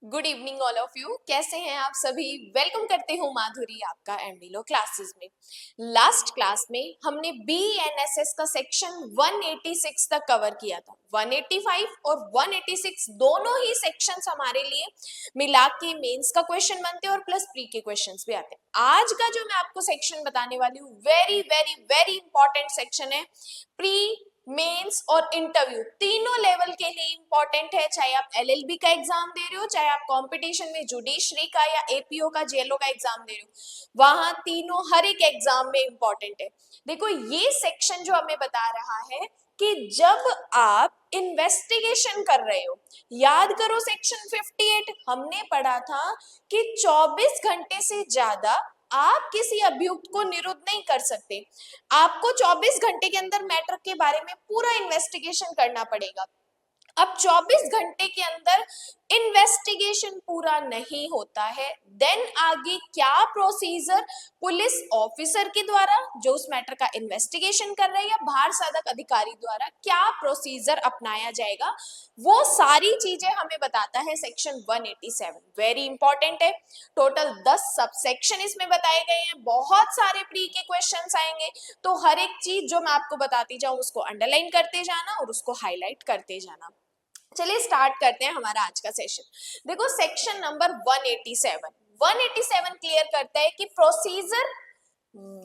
Good evening all of you. कैसे हैं आप सभी? वेलकम करते हूँ माधुरी आपका एमडीलो क्लासेस में। लास्ट क्लास में हमने बीएनएसएस का सेक्शन 186 तक कवर किया था। 185 और 186 दोनों ही सेक्शंस हमारे लिए मिला के मेंस का क्वेश्चन बनते हैं और प्लस प्री के क्वेश्चंस भी आते हैं। आज का जो मैं आपको सेक्शन बताने वाली हूँ very very very important section है। प्री, मेंस और इंटरव्यू तीनों लेवल के लिए इंपॉर्टेंट है। चाहे आप एलएलबी का एग्जाम दे रहे हो, चाहे आप कंपटीशन में जुडिशरी का या एपीओ का, जेएलओ का एग्जाम दे रहे हो, वहां तीनों हर एक एग्जाम में इंपॉर्टेंट है। देखो ये सेक्शन जो हमें बता रहा है कि जब आप इन्वेस्टिगेशन कर रहे हो, याद करो सेक्शन 58 हमने पढ़ा था कि 24 घंटे से ज्यादा आप किसी अभियुक्त को निरुद्ध नहीं कर सकते। आपको 24 घंटे के अंदर मैटर के बारे में पूरा इन्वेस्टिगेशन करना पड़ेगा। अब 24 घंटे के अंदर इन्वेस्टिगेशन पूरा नहीं होता है, देन आगे क्या प्रोसीजर पुलिस ऑफिसर के द्वारा जो उस मैटर का इन्वेस्टिगेशन कर रहे हैं या बाहर साधक अधिकारी द्वारा क्या प्रोसीजर अपनाया जाएगा, वो सारी चीजें हमें बताता है सेक्शन 187। वेरी इंपॉर्टेंट है। टोटल 10 सब सेक्शन इसमें बताए गए हैं। बहुत सारे प्री के क्वेश्चंस आएंगे, तो हर एक चीज जो मैं आपको बताती जाऊं उसको अंडरलाइन करते जाना और उसको हाईलाइट करते जाना। चलिए स्टार्ट करते हैं हमारा आज का सेशन। देखो सेक्शन नंबर 187 क्लियर करता है कि procedure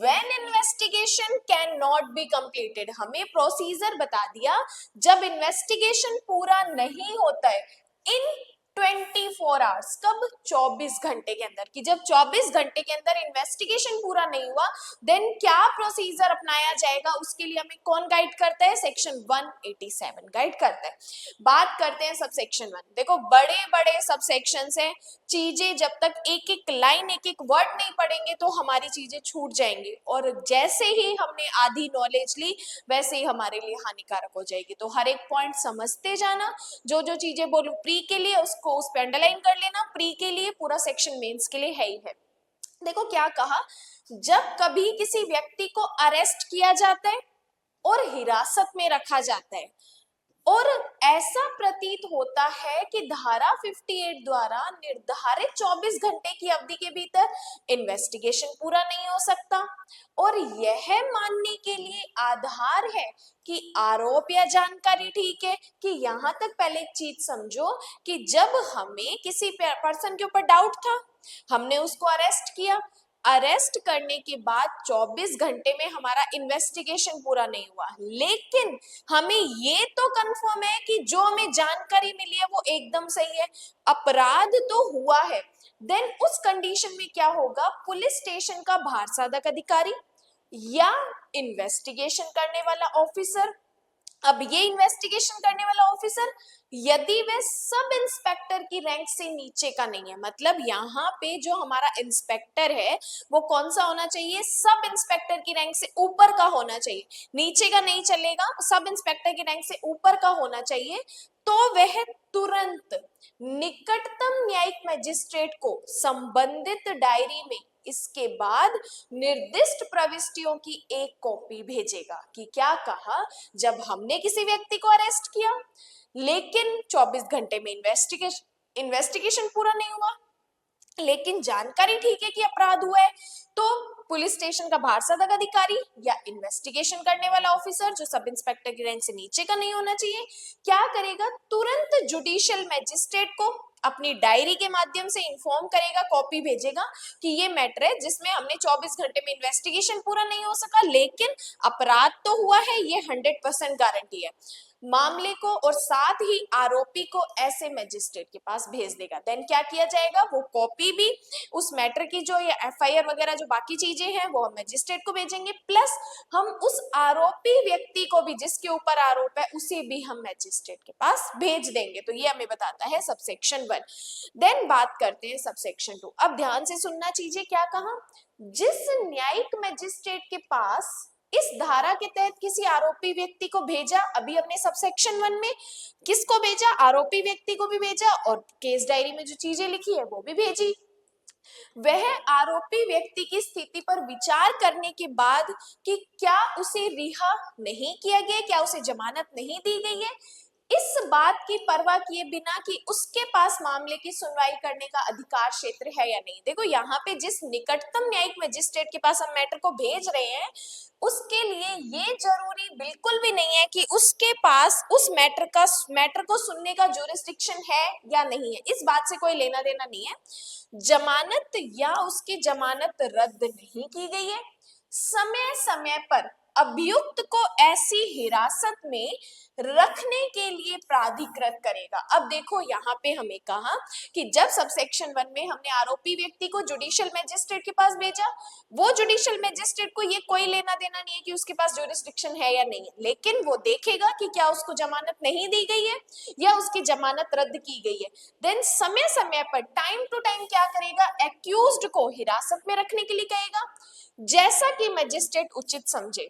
when investigation can not be completed. हमें प्रोसीजर बता दिया जब इन्वेस्टिगेशन पूरा नहीं होता है इन 24 आवर्स। कब? 24 घंटे के अंदर। कि जब 24 घंटे के अंदर इन्वेस्टिगेशन पूरा नहीं हुआ, देन क्या प्रोसीजर अपनाया जाएगा, उसके लिए हमें कौन गाइड करता है? सेक्शन 187 गाइड करता है। बात करते हैं सब सेक्शन 1। देखो बड़े बड़े सब सेक्शन हैं। चीजें जब तक एक एक लाइन एक एक वर्ड नहीं पढ़ेंगे तो हमारी चीजें छूट जाएंगी, और जैसे ही हमने आधी नॉलेज ली वैसे ही हमारे लिए हानिकारक हो जाएगी। तो हर एक पॉइंट समझते जाना। जो जो चीजें बोलूं प्री के लिए उसको उस पर अंडरलाइन कर लेना। प्री के लिए पूरा सेक्शन मेंस के लिए है ही है। देखो क्या कहा, जब कभी किसी व्यक्ति को अरेस्ट किया जाता है और हिरासत में रखा जाता है और ऐसा प्रतीत होता है कि धारा 58 द्वारा निर्धारित 24 घंटे की अवधि के भीतर इन्वेस्टिगेशन पूरा नहीं हो सकता, और यह मानने के लिए आधार है कि आरोप या जानकारी ठीक है। कि यहां तक पहले एक चीज समझो कि जब हमें किसी पर्सन के ऊपर डाउट था, हमने उसको अरेस्ट किया, अरेस्ट करने के बाद 24 घंटे में हमारा इन्वेस्टिगेशन पूरा नहीं हुआ, लेकिन हमें ये तो कंफर्म है कि जो हमें जानकारी मिली है वो एकदम सही है, अपराध तो हुआ है, देन उस कंडीशन में क्या होगा? पुलिस स्टेशन का बाहर साधक अधिकारी या इन्वेस्टिगेशन करने वाला ऑफिसर, अब ये इन्वेस्टिगेशन करने वाला ऑफिसर यदि वह सब इंस्पेक्टर की रैंक से नीचे का नहीं है, मतलब यहाँ पे जो हमारा इंस्पेक्टर है वो कौन सा होना चाहिए? सब इंस्पेक्टर की रैंक से ऊपर का होना चाहिए, नीचे का नहीं चलेगा, सब इंस्पेक्टर की रैंक से ऊपर का होना चाहिए। तो वह तुरंत निकटतम न्यायिक मजिस्ट्रेट को संबंधित डायरी में इसके बाद निर्दिष्ट प्रविष्टियों की एक कॉपी भेजेगा। कि क्या कहा, जब हमने किसी व्यक्ति को अरेस्ट किया लेकिन 24 घंटे में इन्वेस्टिगेशन पूरा नहीं हुआ, लेकिन जानकारी ठीक है कि अपराध हुआ है, तो पुलिस स्टेशन का बाहर साधक अधिकारी या इन्वेस्टिगेशन करने वाला ऑफिसर जो सब इंस्पेक्टर की रैंक से नीचे का नहीं होना चाहिए, क्या करेगा? तुरंत जुडिशियल मैजिस्ट्रेट को अपनी डायरी के माध्यम से इन्फॉर्म करेगा, कॉपी भेजेगा कि ये मैटर है जिसमें हमने 24 घंटे में इन्वेस्टिगेशन पूरा नहीं हो सका, लेकिन अपराध तो हुआ है, ये 100% गारंटी है। मामले को और साथ ही आरोपी को ऐसे मैजिस्ट्रेट के पास भेज देगा। देन क्या किया जाएगा? वो कॉपी भी उस मैटर की जो ये एफआईआर वगैरह जो बाकी चीजें हैं वो हम मैजिस्ट्रेट को भेजेंगे, प्लस हम उस आरोपी व्यक्ति को भी जिसके ऊपर आरोप है उसे भी हम मैजिस्ट्रेट के पास भेज देंगे। तो ये हमें बताता है सबसेक्शन 1। देन बात करते हैं सबसेक्शन 2। अब ध्यान से सुनना चीजें क्या कहा, जिस न्यायिक मैजिस्ट्रेट के पास इस धारा के तहत किसी आरोपी व्यक्ति को भेजा, अभी हमने सबसेक्शन 1 में किसको भेजा? आरोपी व्यक्ति को भी भेजा और केस डायरी में जो चीजें लिखी है वो भी भेजी। वह आरोपी व्यक्ति की स्थिति पर विचार करने के बाद कि क्या उसे रिहा नहीं किया गया, क्या उसे जमानत नहीं दी गई है, इस बात की परवाह किए बिना कि उसके पास मामले की सुनवाई करने का अधिकार क्षेत्र है या नहीं। देखो यहाँ पे जिस निकटतम न्यायिक मजिस्ट्रेट के पास हम मैटर को भेज रहे हैं उसके लिए ये जरूरी बिल्कुल भी नहीं है कि उसके पास उस मैटर को सुनने का ज्यूरिसडिक्शन है या नहीं है। इस बात से कोई लेना देना नहीं है। जमानत या उसकी जमानत रद्द नहीं की गई है, समय समय पर अभियुक्त को ऐसी हिरासत में रखने के लिए प्राधिकृत करेगा। अब देखो यहाँ पे हमें कहा कि जब सबसेक्शन 1 में हमने आरोपी व्यक्ति को जुडिशियल मैजिस्ट्रेट के पास भेजा, वो जुडिशियल मैजिस्ट्रेट को ये कोई लेना देना नहीं है कि उसके पास ज्यूरिसडिक्शन है या नहीं है, लेकिन वो देखेगा कि क्या उसको जमानत नहीं दी गई है या उसकी जमानत रद्द की गई है। देन समय समय पर टाइम टू टाइम क्या करेगा, एक्यूज्ड को हिरासत में रखने के लिए कहेगा, जैसा कि मजिस्ट्रेट उचित समझे।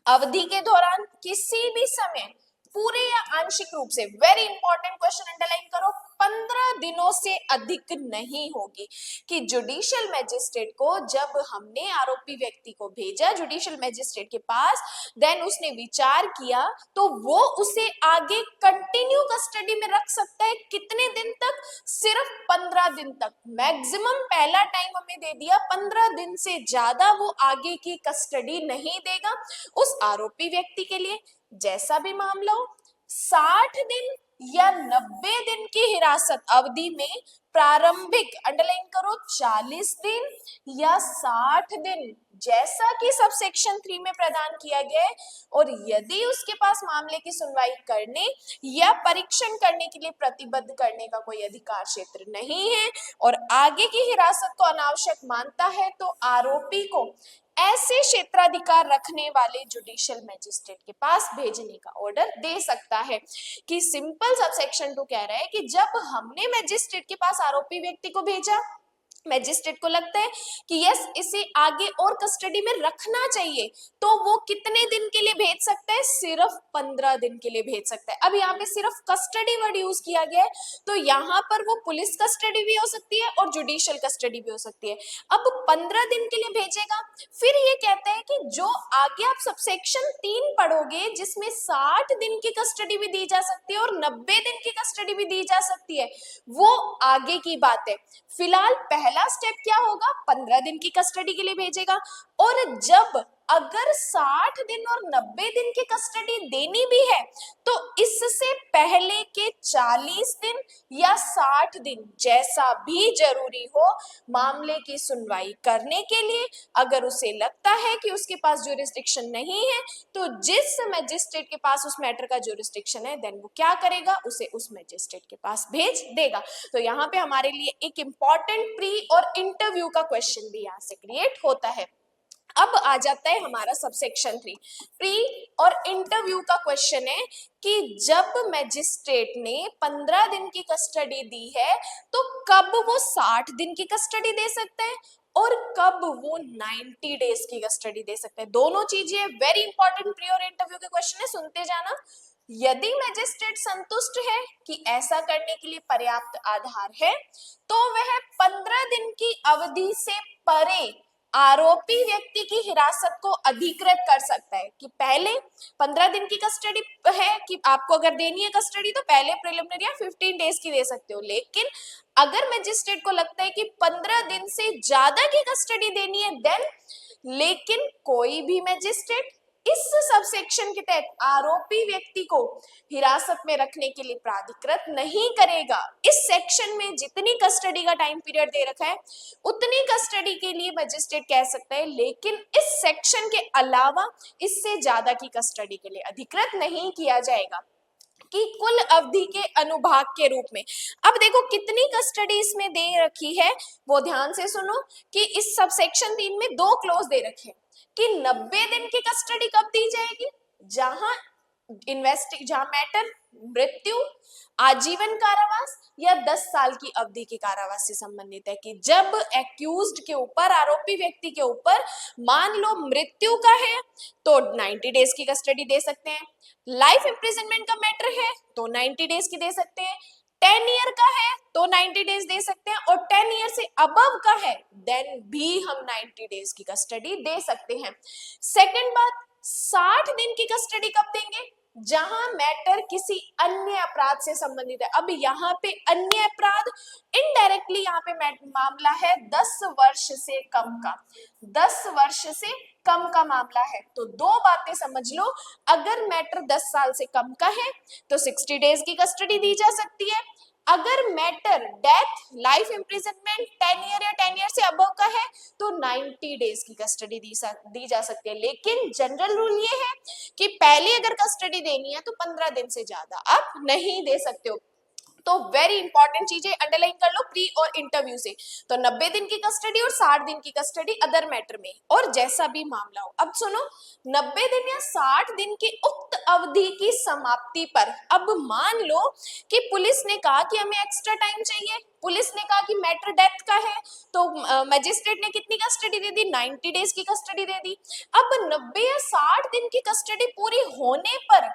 अवधि के दौरान किसी भी समय पूरे या आंशिक रूप से, वेरी इंपॉर्टेंट क्वेश्चन अंडरलाइन करो, 15 दिनों से अधिक नहीं होगी। कि जुडिशियल मैजिस्ट्रेट को जब हमने आरोपी व्यक्ति को भेजा जुडिशियल मैजिस्ट्रेट के पास, देन उसने विचार किया तो वो उसे आगे कंटिन्यू कस्टडी में रख सकता है। कितने दिन तक, सिर्फ 15 दिन तक। मैक्सिमम पहला टाइम हमें दे दिया, 15 दिन से ज्यादा वो आगे की कस्टडी नहीं देगा उस आरोपी व्यक्ति के लिए। जैसा भी मामला हो, 60 दिन या 90 दिन की हिरासत अवधि में प्रारंभिक, अंडरलाइन करो, 40 दिन या 60 दिन, जैसा कि सबसेक्शन 3 में प्रदान किया गया है, और यदि उसके पास मामले की सुनवाई करने या परीक्षण करने के लिए प्रतिबद्ध करने का कोई अधिकार क्षेत्र नहीं है और आगे की हिरासत को अनावश्यक मानता है, तो आरोपी को ऐसे क्षेत्राधिकार रखने वाले जुडिशियल मैजिस्ट्रेट के पास भेजने का ऑर्डर दे सकता है। कि सिंपल सबसेक्शन 2 कह रहा है कि जब हमने मैजिस्ट्रेट के पास आरोपी व्यक्ति को भेजा, मैजिस्ट्रेट को लगता है कि यस इसे आगे और कस्टडी में रखना चाहिए, तो वो कितने दिन के लिए भेज सकता है, सिर्फ 15 दिन के लिए भेज सकता है। अब यहाँ पे सिर्फ कस्टडी वर्ड यूज किया गया है, तो यहाँ पर वो पुलिस कस्टडी भी हो सकती है और जुडिशियल कस्टडी भी हो सकती है। अब 15 दिन के लिए भेजेगा। फिर ये कहते हैं कि जो आगे आप सबसेक्शन 3 पढ़ोगे जिसमें 60 दिन की कस्टडी भी दी जा सकती है और 90 दिन की कस्टडी भी दी जा सकती है, वो आगे की बात है। फिलहाल पहला स्टेप क्या होगा, 15 दिन की कस्टडी के लिए भेजेगा। और जब अगर 60 दिन और 90 दिन की कस्टडी देनी भी है, तो इससे पहले के 40 दिन या 60 दिन, जैसा भी जरूरी हो मामले की सुनवाई करने के लिए, अगर उसे लगता है कि उसके पास ज्यूरिसडिक्शन नहीं है, तो जिस मैजिस्ट्रेट के पास उस मैटर का ज्यूरिसडिक्शन है, देन वो क्या करेगा, उसे उस मैजिस्ट्रेट के पास भेज देगा। तो यहाँ पे हमारे लिए एक इंपॉर्टेंट प्री और इंटरव्यू का क्वेश्चन भी यहाँ से क्रिएट होता है। अब आ जाता है हमारा सबसेक्शन 3, प्री और इंटरव्यू का क्वेश्चन है कि जब मैजिस्ट्रेट ने 15 दिन की कस्टडी दी है, तो कब वो 60 दिन की कस्टडी दे सकता है और कब वो 90 डेज की कस्टडी दे सकते हैं। दोनों चीजें वेरी इंपॉर्टेंट प्री और इंटरव्यू के क्वेश्चन है, सुनते जाना। यदि मैजिस्ट्रेट संतुष्ट है कि ऐसा करने के लिए पर्याप्त आधार है, तो वह 15 दिन की अवधि से परे आरोपी व्यक्ति की हिरासत को अधिकृत कर सकता है। कि पहले 15 दिन की कस्टडी है कि आपको अगर देनी है कस्टडी, तो पहले प्रिलिमिनरी या 15 डेज की दे सकते हो, लेकिन अगर मैजिस्ट्रेट को लगता है कि 15 दिन से ज्यादा की कस्टडी देनी है, देन, लेकिन कोई भी मैजिस्ट्रेट इस सबसेक्शन के तहत आरोपी व्यक्ति को हिरासत में रखने के लिए प्राधिकृत नहीं करेगा। इस सेक्शन में जितनी कस्टडी का टाइम पीरियड दे रखा है उतनी कस्टडी के लिए मैजिस्ट्रेट कह सकता है, लेकिन इस सेक्शन के अलावा इससे ज्यादा की कस्टडी के लिए अधिकृत नहीं किया जाएगा। कि कुल अवधि के अनुभाग के रूप में, अब देखो कितनी कस्टडी इसमें दे रखी है, वो ध्यान से सुनो। कि इस सबसेक्शन 3 में 2 क्लोज दे रखे हैं कि 90 दिन की कस्टडी कब दी जाएगी, जहां जहां मैटर मृत्यु, आजीवन कारावास या 10 साल की अवधि के कारावास से संबंधित है। कि जब एक्यूज्ड के ऊपर, आरोपी व्यक्ति के ऊपर मान लो मृत्यु का है, तो 90 डेज की कस्टडी दे सकते हैं। लाइफ इम्प्रिजनमेंट का मैटर है तो 90 डेज की दे सकते हैं। 10 ईयर का है तो 90 डेज दे सकते हैं, और 10 ईयर से अबव का है देन भी हम 90 डेज की कस्टडी दे सकते हैं। सेकंड बात, 60 दिन की कस्टडी कब देंगे? जहां मैटर किसी अन्य अपराध से संबंधित है। अब यहाँ पे अन्य अपराध इनडायरेक्टली यहाँ पे मामला है 10 वर्ष से कम का, 10 वर्ष से कम का मामला है। तो दो बातें समझ लो, अगर मैटर 10 साल से कम का है तो 60 डेज की कस्टडी दी जा सकती है। अगर matter death, life imprisonment, 10 year या 10 ईयर से अबव का है तो 90 डेज की कस्टडी दी जा सकती है। लेकिन जनरल रूल ये है कि पहले अगर कस्टडी देनी है तो 15 दिन से ज्यादा आप नहीं दे सकते हो। तो वेरी इंपॉर्टेंट चीजें अंडरलाइन कर लो प्री और इंटरव्यू से। तो 90 दिन की कस्टडी और 60 दिन की कस्टडी अदर मैटर में, और जैसा भी मामला हो। अब सुनो, 90 दिन या 60 दिन की उक्त अवधि की समाप्ति पर, अब मान लो कि पुलिस ने कहा कि हमें एक्स्ट्रा टाइम चाहिए, पुलिस ने कहा कि मैटर डेथ का है, तो मजिस्ट्रेट ने कितनी कस्टडी दे दी? 90 डेज की कस्टडी दे दी। अब 90 या 60 दिन की कस्टडी पूरी होने पर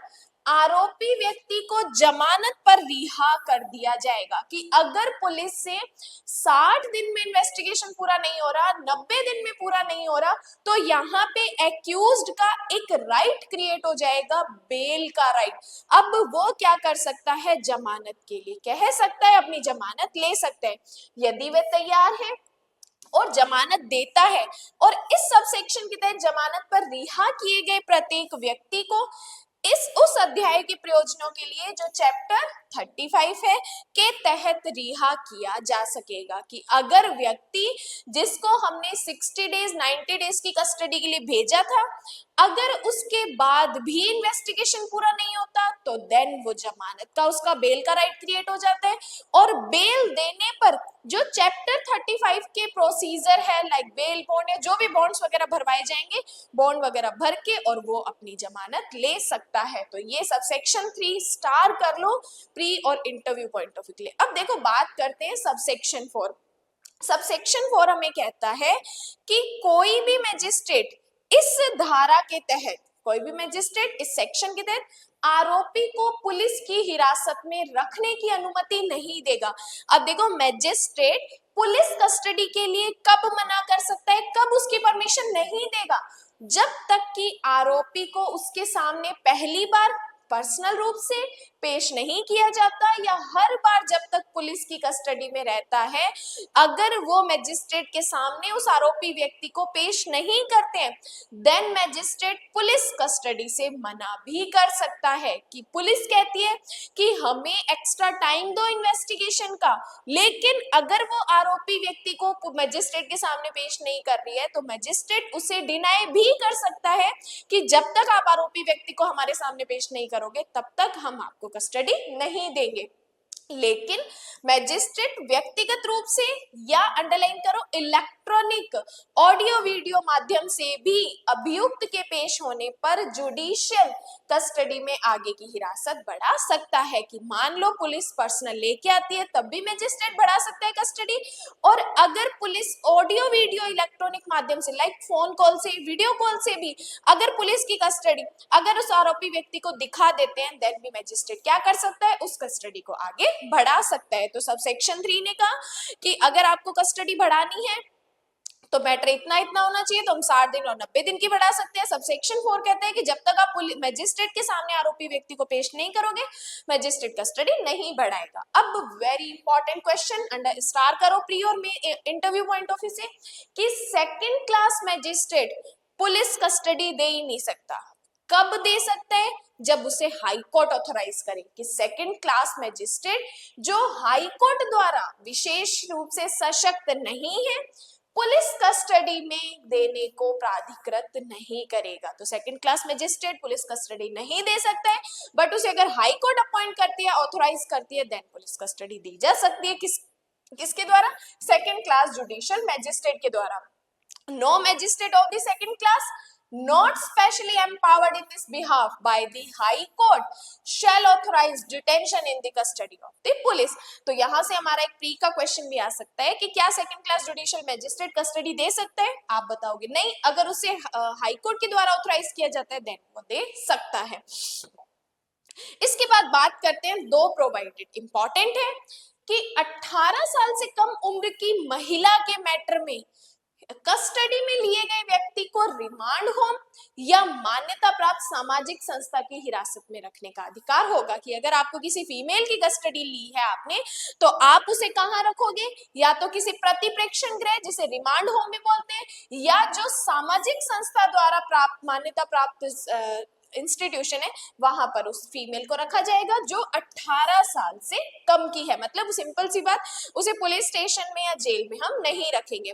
आरोपी व्यक्ति को जमानत पर रिहा कर दिया जाएगा। कि अगर पुलिस से 60 दिन में इन्वेस्टिगेशन पूरा नहीं हो रहा, 90 दिन में पूरा नहीं हो रहा, तो यहाँ पे एक्यूज्ड का एक राइट क्रिएट हो जाएगा, बेल का राइट। अब वो क्या कर सकता है? जमानत के लिए कह सकता है, अपनी जमानत ले सकते हैं। यदि वे तैयार है और जमानत देता है, और इस सबसेक्शन के तहत जमानत पर रिहा किए गए प्रत्येक व्यक्ति को उस अध्याय के प्रयोजनों के लिए जो चैप्टर 35 है के तहत रिहा किया जा सकेगा। कि अगर व्यक्ति जिसको हमने 60 डेज 90 डेज की कस्टडी के लिए भेजा था, अगर उसके बाद भी इन्वेस्टिगेशन पूरा नहीं होता तो देन वो जमानत का, उसका बेल का राइट क्रिएट हो जाता है। और बेल देने पर जो चैप्टर 35 के प्रोसीजर है, लाइक बेल बॉन्ड या जो भी बॉन्ड्स वगैरह भरवाए जाएंगे, बॉन्ड वगैरह भर के और वो अपनी जमानत ले सकता है। तो ये सब सेक्शन 3 स्टार कर लो प्री और इंटरव्यू पॉइंट ऑफ व्यू के लिए। अब देखो बात करते हैं सबसेक्शन 4। सबसेक्शन 4 हमें कहता है कि कोई भी मैजिस्ट्रेट इस धारा के तहत, कोई भी मैजिस्ट्रेट इस सेक्शन के तहत आरोपी को पुलिस की हिरासत में रखने की अनुमति नहीं देगा। अब देखो, मैजिस्ट्रेट पुलिस कस्टडी के लिए कब मना कर सकता है, कब उसकी परमिशन नहीं देगा? जब तक कि आरोपी को उसके सामने पहली बार पर्सनल रूप से पेश नहीं किया जाता, या हर बार जब तक पुलिस की कस्टडी में रहता है, अगर वो मैजिस्ट्रेट के सामने उस आरोपी व्यक्ति को पेश नहीं करते हैं, देन मैजिस्ट्रेट पुलिस कस्टडी से मना भी कर सकता है। कि पुलिस कहती है कि हमें एक्स्ट्रा टाइम दो इन्वेस्टिगेशन का, लेकिन अगर वो आरोपी व्यक्ति को मैजिस्ट्रेट के सामने पेश नहीं कर रही है तो मैजिस्ट्रेट उसे डिनाई भी कर सकता है कि जब तक आप आरोपी व्यक्ति को हमारे सामने पेश नहीं करोगे तब तक हम आपको कस्टडी नहीं देंगे। लेकिन मैजिस्ट्रेट व्यक्तिगत रूप से, या अंडरलाइन करो, इलेक्ट्रॉनिक ऑडियो वीडियो माध्यम से भी अभियुक्त के पेश होने पर जुडिशियल कस्टडी में आगे की हिरासत बढ़ा सकता है। कि मान लो पुलिस पर्सनल लेके आती है तब भी मैजिस्ट्रेट बढ़ा सकता है कस्टडी, और अगर पुलिस ऑडियो वीडियो इलेक्ट्रॉनिक माध्यम से, लाइक फोन कॉल से, वीडियो कॉल से भी अगर पुलिस की कस्टडी अगर उस आरोपी व्यक्ति को दिखा देते हैं, देन भी मैजिस्ट्रेट क्या कर सकता है? उस कस्टडी को आगे बढ़ा सकता है। तो सब सेक्शन 3 ने कहा कि अगर आपको कस्टडी बढ़ानी है तो मैटर इतना इतना होना चाहिए, तो हम 60 दिन और 90 दिन की बढ़ा सकते हैं। सब सेक्शन 4 कहते हैं कि जब तक आप मैजिस्ट्रेट के सामने आरोपी व्यक्ति को पेश नहीं करोगे, मैजिस्ट्रेट कस्टडी नहीं बढ़ाएगा। अब very important question, under star करो प्री और इंटरव्यू पॉइंट ऑफ व्यू से, कि second class magistrate police custody दे ही नहीं सकता। कब दे सकता है? जब उसे हाई कोर्ट ऑथराइज करे। कि सेकंड क्लास मैजिस्ट्रेट जो हाई कोर्ट द्वारा विशेष रूप से सशक्त नहीं है, पुलिस कस्टडी में देने को प्राधिकृत नहीं करेगा। तो second class magistrate police custody नहीं दे सकता है, बट उसे अगर हाई कोर्ट अपॉइंट करती है, ऑथराइज करती है, देन पुलिस कस्टडी दी जा सकती है। किसके द्वारा? सेकंड क्लास जुडिशियल मैजिस्ट्रेट के द्वारा। No magistrate of the second class not specially empowered in this behalf by the High Court shall authorize detention in the custody of the police। तो यहाँ से हमारा एक प्री का क्वेश्चन भी आ सकता है कि क्या second class judicial magistrate custody दे सकता है? आप बताओगे नहीं, अगर उसे हाई कोर्ट के द्वारा ऑथराइज किया जाता है देन वो दे सकता है। इसके बाद बात करते हैं दो प्रोवाइडेड, इंपॉर्टेंट है कि 18 साल से कम उम्र की महिला के मैटर में कस्टडी में लिए गए व्यक्ति को रिमांड होम या मान्यता प्राप्त सामाजिक संस्था की हिरासत में रखने का अधिकार होगा। कि अगर आपको किसी फीमेल की कस्टडी ली है आपने, तो आप उसे कहाँ रखोगे, या तो किसी प्रतिप्रेक्षण गृह जिसे रिमांड होम भी बोलते हैं, या जो सामाजिक संस्था द्वारा प्राप्त मान्यता प्राप्त इंस्टीट्यूशन है, वहां पर उस फीमेल को रखा जाएगा जो 18 साल से कम की है। मतलब सिंपल सी बात, उसे पुलिस स्टेशन में या जेल में हम नहीं रखेंगे।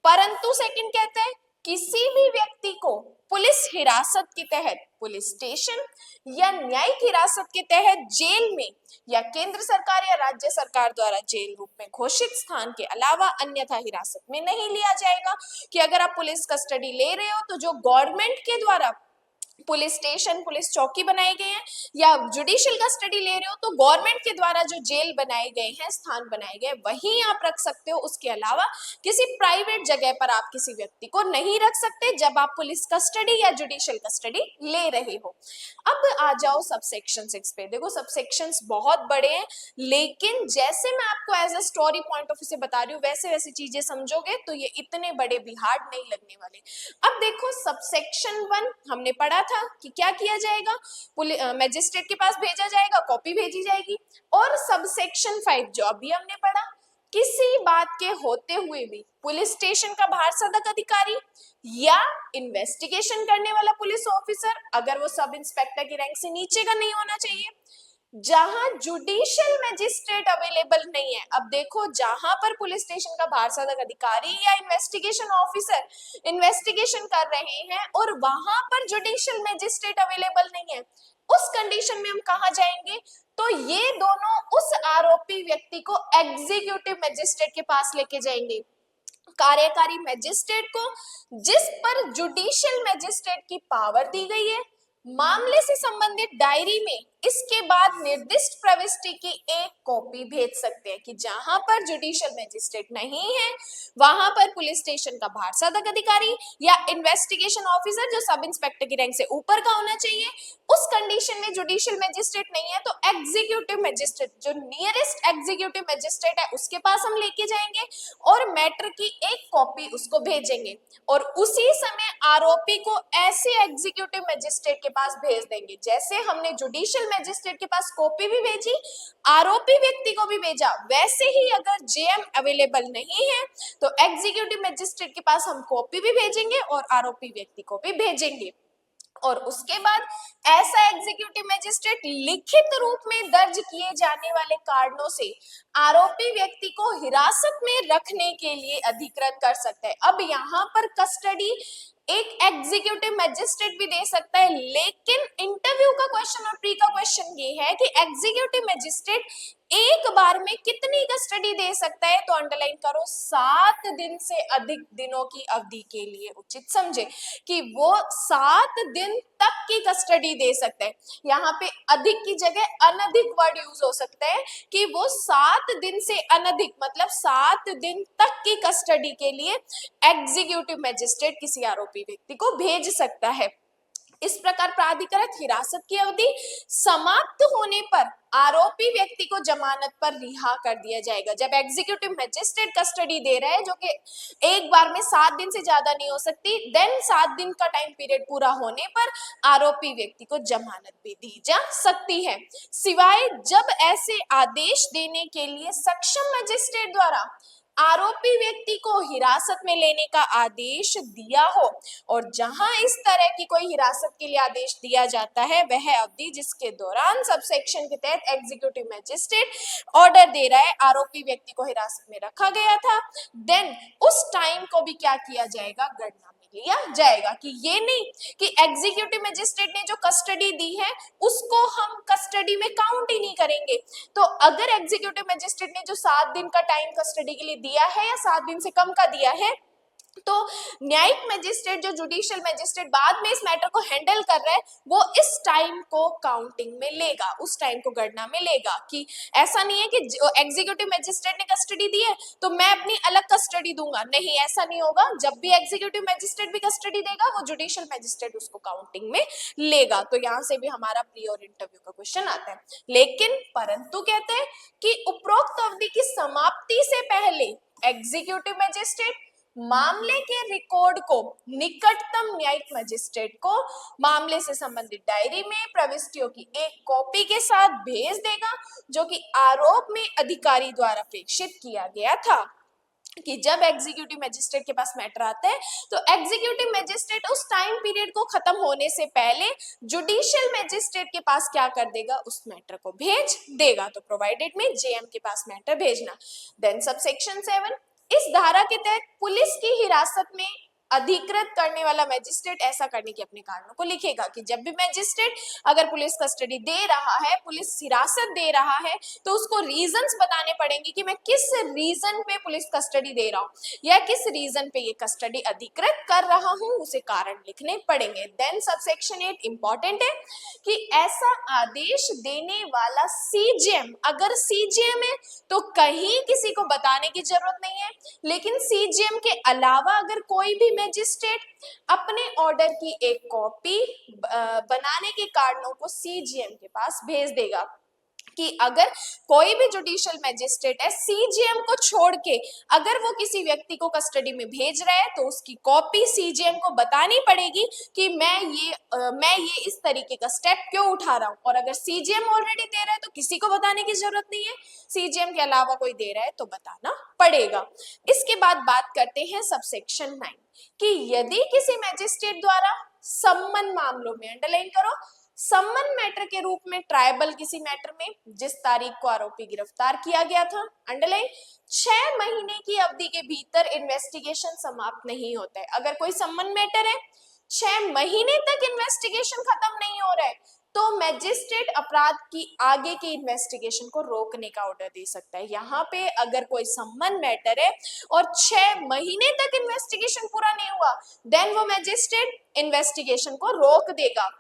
परंतु सेकंड कहते हैं किसी भी व्यक्ति को पुलिस हिरासत के तहत पुलिस स्टेशन या न्यायिक हिरासत के तहत जेल में या केंद्र सरकार या राज्य सरकार द्वारा जेल रूप में घोषित स्थान के अलावा अन्यथा हिरासत में नहीं लिया जाएगा। कि अगर आप पुलिस कस्टडी ले रहे हो तो जो गवर्नमेंट के द्वारा पुलिस स्टेशन पुलिस चौकी बनाए गए हैं, या जुडिशियल कस्टडी ले रहे हो तो गवर्नमेंट के द्वारा जो जेल बनाए गए हैं, स्थान बनाए गए, वहीं आप रख सकते हो। उसके अलावा किसी प्राइवेट जगह पर आप किसी व्यक्ति को नहीं रख सकते जब आप पुलिस कस्टडी या जुडिशियल कस्टडी ले रहे हो। अब आ जाओ सबसेक्शन 6 पे। देखो सबसेक्शंस बहुत बड़े हैं, लेकिन जैसे मैं आपको as a story point of view से बता रही हूँ वैसे वैसे चीजें समझोगे तो ये इतने बड़े भी हार्ड नहीं लगने वाले। अब देखो सबसेक्शन 1 हमने पढ़ा था कि क्या किया जाएगा, मैजिस्ट्रेट के पास भेजा जाएगा, कॉपी भेजी जाएगी। और सबसेक्शन 5 जो अभी हमने पढ़ा, किसी बात के होते हुए भी पुलिस स्टेशन का भारसाधक अधिकारी या इन्वेस्टिगेशन करने वाला पुलिस ऑफिसर, अगर वो सब इंस्पेक्टर की रैंक से नीचे का नहीं होना चाहिए, जहां जुडिशियल मैजिस्ट्रेट अवेलेबल नहीं है। अब देखो जहां पर पुलिस स्टेशन का भारसाधक अधिकारी या इन्वेस्टिगेशन ऑफिसर इन्वेस्टिगेशन कर रहे हैं और वहां पर जुडिशियल मैजिस्ट्रेट अवेलेबल नहीं है, उस कंडीशन में हम कहा जाएंगे, तो ये दोनों उस आरोपी व्यक्ति को एग्जीक्यूटिव मैजिस्ट्रेट के पास लेके जाएंगे। कार्यकारी मैजिस्ट्रेट को जिस पर जुडिशियल मैजिस्ट्रेट की पावर दी गई है, मामले से संबंधित डायरी में इसके बाद निर्दिष्ट प्रविष्टि की एक कॉपी भेज सकते हैं। कि जहां पर जुडिशियल मैजिस्ट्रेट नहीं है वहां पर पुलिस स्टेशन का भारसाधक अधिकारी या इन्वेस्टिगेशन ऑफिसर जो सब इंस्पेक्टर की रैंक से ऊपर का होना चाहिए, उस कंडीशन में जुडिशियल मैजिस्ट्रेट नहीं है तो एग्जीक्यूटिव मैजिस्ट्रेट जो नियरेस्ट एग्जीक्यूटिव मैजिस्ट्रेट है उसके पास हम लेके जाएंगे और मैटर की एक कॉपी उसको भेजेंगे, और उसी समय आरोपी को ऐसे एग्जीक्यूटिव मैजिस्ट्रेट के पास भेज देंगे जैसे हमने जुडिशियल मैजिस्ट्रेट के पास कॉपी भी भेजी, आरोपी व्यक्ति को भी भेजा, वैसे ही अगर जेएम अवेलेबल नहीं है तो एग्जीक्यूटिव मैजिस्ट्रेट के पास हम कॉपी भी भेजेंगे और आरोपी व्यक्ति को भी भेजेंगे। और उसके बाद ऐसा एग्जीक्यूटिव मैजिस्ट्रेट लिखित रूप में दर्ज किए जाने वाले कारणों से आरोपी व्यक्ति को हिरासत में रखने के लिए अधिकृत कर सकता है। अब यहाँ पर कस्टडी एक एग्जीक्यूटिव मैजिस्ट्रेट भी दे सकता है, लेकिन इंटरव्यू का क्वेश्चन और प्री का क्वेश्चन ये है कि एग्जीक्यूटिव मैजिस्ट्रेट एक बार में कितनी कस्टडी दे सकता है, तो अंडरलाइन करो 7 दिन से अधिक दिनों की अवधि के लिए उचित समझे कि वो 7 दिन तक की कस्टडी दे सकता है। यहाँ पे अधिक की जगह अनधिक वर्ड यूज हो सकता है कि वो 7 दिन से अनधिक मतलब 7 दिन तक की कस्टडी के लिए एग्जीक्यूटिव मैजिस्ट्रेट किसी आरोपी व्यक्ति को भेज सकता है। इस प्रकार प्राधिकृत हिरासत की अवधि समाप्त होने पर आरोपी व्यक्ति को जमानत पर रिहा कर दिया जाएगा। जब एग्जीक्यूटिव मैजिस्ट्रेट कस्टडी दे रहा है जो कि एक बार में 7 दिन से ज्यादा नहीं हो सकती, देन 7 दिन का टाइम पीरियड पूरा होने पर आरोपी व्यक्ति को जमानत भी दी जा सकती है, सिवाय जब ऐसे आदेश देने के लिए सक्षम मैजिस्ट्रेट द्वारा आरोपी व्यक्ति को हिरासत में लेने का आदेश दिया हो। और जहां इस तरह की कोई हिरासत के लिए आदेश दिया जाता है वह अवधि जिसके दौरान सबसेक्शन के तहत एग्जीक्यूटिव मैजिस्ट्रेट ऑर्डर दे रहा है आरोपी व्यक्ति को हिरासत में रखा गया था, देन उस टाइम को भी क्या किया जाएगा, गणना लिया जाएगा। कि ये नहीं कि एग्जीक्यूटिव मैजिस्ट्रेट ने जो कस्टडी दी है उसको हम कस्टडी में काउंट ही नहीं करेंगे। तो अगर एग्जीक्यूटिव मैजिस्ट्रेट ने जो 7 दिन का टाइम कस्टडी के लिए दिया है या 7 दिन से कम का दिया है, तो न्यायिक मैजिस्ट्रेट जो जुडिशियल मैजिस्ट्रेट बाद में इस मैटर को हैंडल कर रहा है वो इस टाइम को काउंटिंग में लेगा, उस टाइम को गणना में लेगा। कि ऐसा नहीं है कि एग्जीक्यूटिव मैजिस्ट्रेट ने कस्टडी दी है तो मैं अपनी अलग कस्टडी दूंगा, नहीं ऐसा नहीं होगा। जब भी एग्जीक्यूटिव मैजिस्ट्रेट भी कस्टडी देगा वो जुडिशियल मैजिस्ट्रेट उसको काउंटिंग में लेगा। तो यहाँ से भी हमारा प्री और इंटरव्यू का क्वेश्चन आता है। लेकिन परंतु कहते हैं कि उपरोक्त अवधि की समाप्ति से पहले एग्जीक्यूटिव मैजिस्ट्रेट मामले के रिकॉर्ड को निकटतम न्यायिक मजिस्ट्रेट को मामले से संबंधित डायरी में प्रविष्टियों की एक कॉपी के साथ भेज देगा, जो कि आरोप में अधिकारी द्वारा प्रेषित किया गया था। कि जब एग्जीक्यूटिव मजिस्ट्रेट के पास मैटर आता है तो एग्जीक्यूटिव मजिस्ट्रेट उस टाइम पीरियड को खत्म होने से पहले जुडिशियल मजिस्ट्रेट के पास क्या कर देगा, उस मैटर को भेज देगा। तो प्रोवाइडेड में जेएम के पास मैटर भेजना। देन सबसेक्शन 7, इस धारा के तहत पुलिस की हिरासत में अधिकृत करने वाला मजिस्ट्रेट ऐसा करने के अपने कारणों को लिखेगा कि जब भी मजिस्ट्रेट अगर पुलिस कस्टडी दे रहा है, पुलिस हिरासत दे रहा है, तो उसको रीजंस बताने पड़ेंगे कि मैं किस रीजन पे पुलिस कस्टडी दे रहा हूँ या किस रीजन पे ये कस्टडी अधिकृत कर रहा हूँ, उसे कारण लिखने पड़ेंगे। देन सबसेक्शन 8 इंपॉर्टेंट है कि ऐसा आदेश देने वाला सीजेएम, अगर सीजेएम है तो कहीं किसी को बताने की जरूरत नहीं है, लेकिन सीजेएम के अलावा अगर कोई भी मजिस्ट्रेट अपने ऑर्डर की एक कॉपी बनाने के कारणों को सीजीएम के पास भेज देगा। कि अगर कोई भी जुडिशियल मैजिस्ट्रेट है सीजीएम को छोड़ के अगर वो किसी व्यक्ति को कस्टडी में भेज रहा है तो उसकी कॉपी सीजीएम को बतानी पड़ेगी कि मैं ये इस तरीके का स्टेप क्यों उठा रहा हूं। और अगर सीजीएम ऑलरेडी दे रहा है तो किसी को बताने की जरूरत नहीं है, सीजीएम के अलावा कोई दे रहा है तो बताना पड़ेगा। इसके बाद बात करते हैं सबसेक्शन 9 कि यदि किसी मैजिस्ट्रेट द्वारा सम्मन मामलों में, अंडरलाइन करो, सम्मन मैटर के रूप में ट्रायबल किसी मैटर में जिस तारीख को आरोपी गिरफ्तार किया गया था, अंडरलाइन, 6 महीने की अवधि के भीतर इन्वेस्टिगेशन समाप्त नहीं होता है। अगर कोई सम्मन मैटर है 6 महीने तक इन्वेस्टिगेशन खत्म नहीं हो रहा है तो मैजिस्ट्रेट अपराध की आगे की इन्वेस्टिगेशन को रोकने का ऑर्डर दे सकता है। यहाँ पे अगर कोई सम्मन मैटर है और 6 महीने तक इन्वेस्टिगेशन पूरा नहीं हुआ, देन वो मैजिस्ट्रेट इन्वेस्टिगेशन को रोक देगा।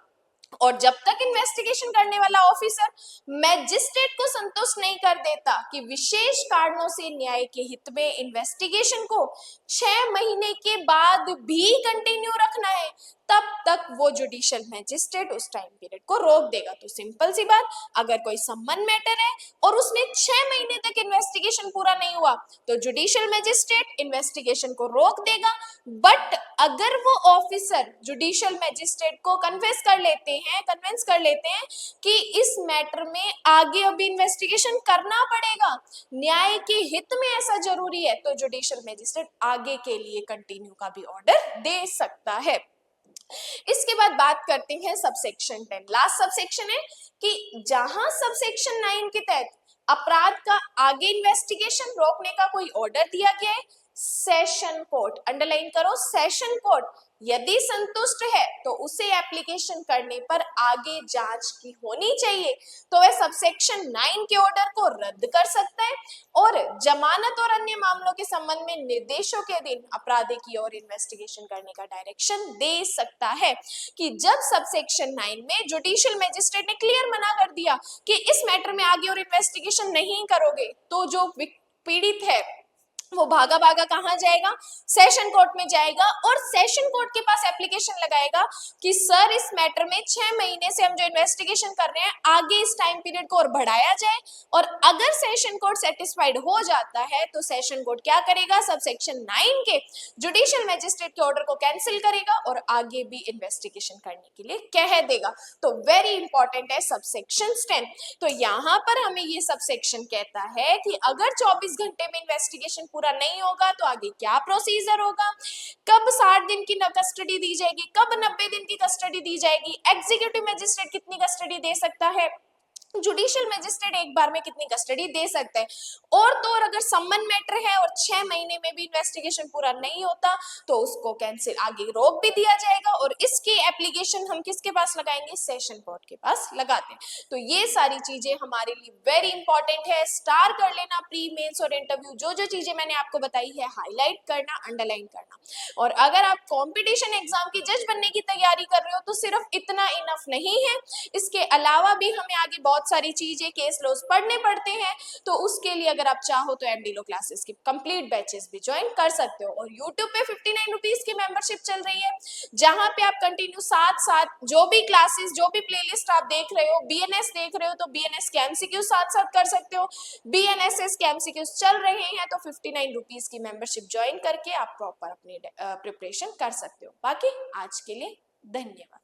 और जब तक इन्वेस्टिगेशन करने वाला ऑफिसर मैजिस्ट्रेट को संतुष्ट नहीं कर देता कि विशेष कारणों से न्याय के हित में इन्वेस्टिगेशन को 6 महीने के बाद भी कंटिन्यू रखना है, तब तक वो जुडिशियल मैजिस्ट्रेट उस टाइम पीरियड को रोक देगा। तो सिंपल सी बात, अगर कोई सम्मन मैटर है और उसमें 6 महीने तक इन्वेस्टिगेशन पूरा नहीं हुआ तो जुडिशियल मैजिस्ट्रेट इन्वेस्टिगेशन को रोक देगा। बट अगर वो ऑफिसर जुडिशियल मैजिस्ट्रेट को कन्विंस कर लेते हैं कि इस मैटर में आगे अभी इन्वेस्टिगेशन करना पड़ेगा, न्याय के हित में ऐसा जरूरी है, तो जुडिशियल मैजिस्ट्रेट आगे के लिए कंटिन्यू का भी ऑर्डर दे सकता है। इसके बाद बात करते हैं सबसेक्शन 10, लास्ट सबसेक्शन है कि जहां सबसेक्शन 9 के तहत अपराध का आगे इन्वेस्टिगेशन रोकने का कोई ऑर्डर दिया गया है, सेशन कोर्ट, अंडरलाइन करो, सेशन कोर्ट यदि संतुष्ट है तो उसे एप्लीकेशन करने पर आगे जांच की होनी चाहिए तो वह सबसेक्शन 9 के ऑर्डर को रद्द कर सकता है और जमानत और अन्य मामलों के संबंध में निर्देशों के अधीन अपराधी की ओर इन्वेस्टिगेशन करने का डायरेक्शन दे सकता है। कि जब सबसेक्शन 9 में जुडिशियल मैजिस्ट्रेट ने क्लियर मना कर दिया कि इस मैटर में आगे और इन्वेस्टिगेशन नहीं करोगे, तो जो पीड़ित है वो भागा भागा कहाँ जाएगा, सेशन कोर्ट में जाएगा और सेशन कोर्ट के पास एप्लीकेशन लगाएगा कि सर इस मैटर में 6 महीने से हम जो इन्वेस्टिगेशन कर रहे हैं आगे इस टाइम पीरियड को और बढ़ाया जाए। और अगर सेशन कोर्ट सेटिस्फाइड हो जाता है तो सेशन कोर्ट क्या करेगा, सबसेक्शन 9 के जुडिशियल मैजिस्ट्रेट के ऑर्डर को कैंसिल करेगा और आगे भी इन्वेस्टिगेशन करने के लिए कह देगा। तो वेरी इंपॉर्टेंट है सबसेक्शन 10। तो यहाँ पर हमें ये सबसेक्शन कहता है कि अगर 24 घंटे में इन्वेस्टिगेशन पूरा नहीं होगा तो आगे क्या प्रोसीजर होगा, कब 60 दिन की कस्टडी दी जाएगी, कब 90 दिन की कस्टडी दी जाएगी, एग्जीक्यूटिव मैजिस्ट्रेट कितनी कस्टडी दे सकता है, जुडिशियल मैजिस्ट्रेट एक बार में कितनी कस्टडी दे सकते हैं। और तो और अगर सम्मन मैटर है और 6 महीने में भी इन्वेस्टिगेशन पूरा नहीं होता तो उसको कैंसिल आगे रोक भी दिया जाएगा और इसकी एप्लीकेशन हम किसके पास लगाएंगे, सेशन कोर्ट के पास लगाते हैं। तो ये सारी चीजें हमारे लिए वेरी इंपॉर्टेंट है, स्टार कर लेना प्री मेंस और इंटरव्यू, जो जो चीजें मैंने आपको बताई है हाईलाइट करना, अंडरलाइन करना। और अगर आप कॉम्पिटिशन एग्जाम की जज बनने की तैयारी कर रहे हो तो सिर्फ इतना इनफ नहीं है, इसके अलावा भी हमें आगे बहुत बहुत सारी चीजें केस लॉज पढ़ने पड़ते हैं, तो उसके लिए अगर आप चाहो तो एमडी लॉ क्लासेस की कंप्लीट बैचेस भी ज्वाइन कर सकते हो। और यूट्यूब पे 59 रुपीज की मेंबरशिप चल रही है, जहां पे आप कंटिन्यू साथ साथ जो भी क्लासेस, जो भी प्लेलिस्ट आप देख रहे हो, बीएनएस देख रहे हो तो बीएनएस के एमसीक्यू साथ साथ कर सकते हो, बीएनएसएस के एमसीक्यू चल रहे हैं तो 59 रुपीज की मेंबरशिप ज्वाइन करके आप प्रॉपर अपनी प्रिपरेशन कर सकते हो। बाकी आज के लिए धन्यवाद।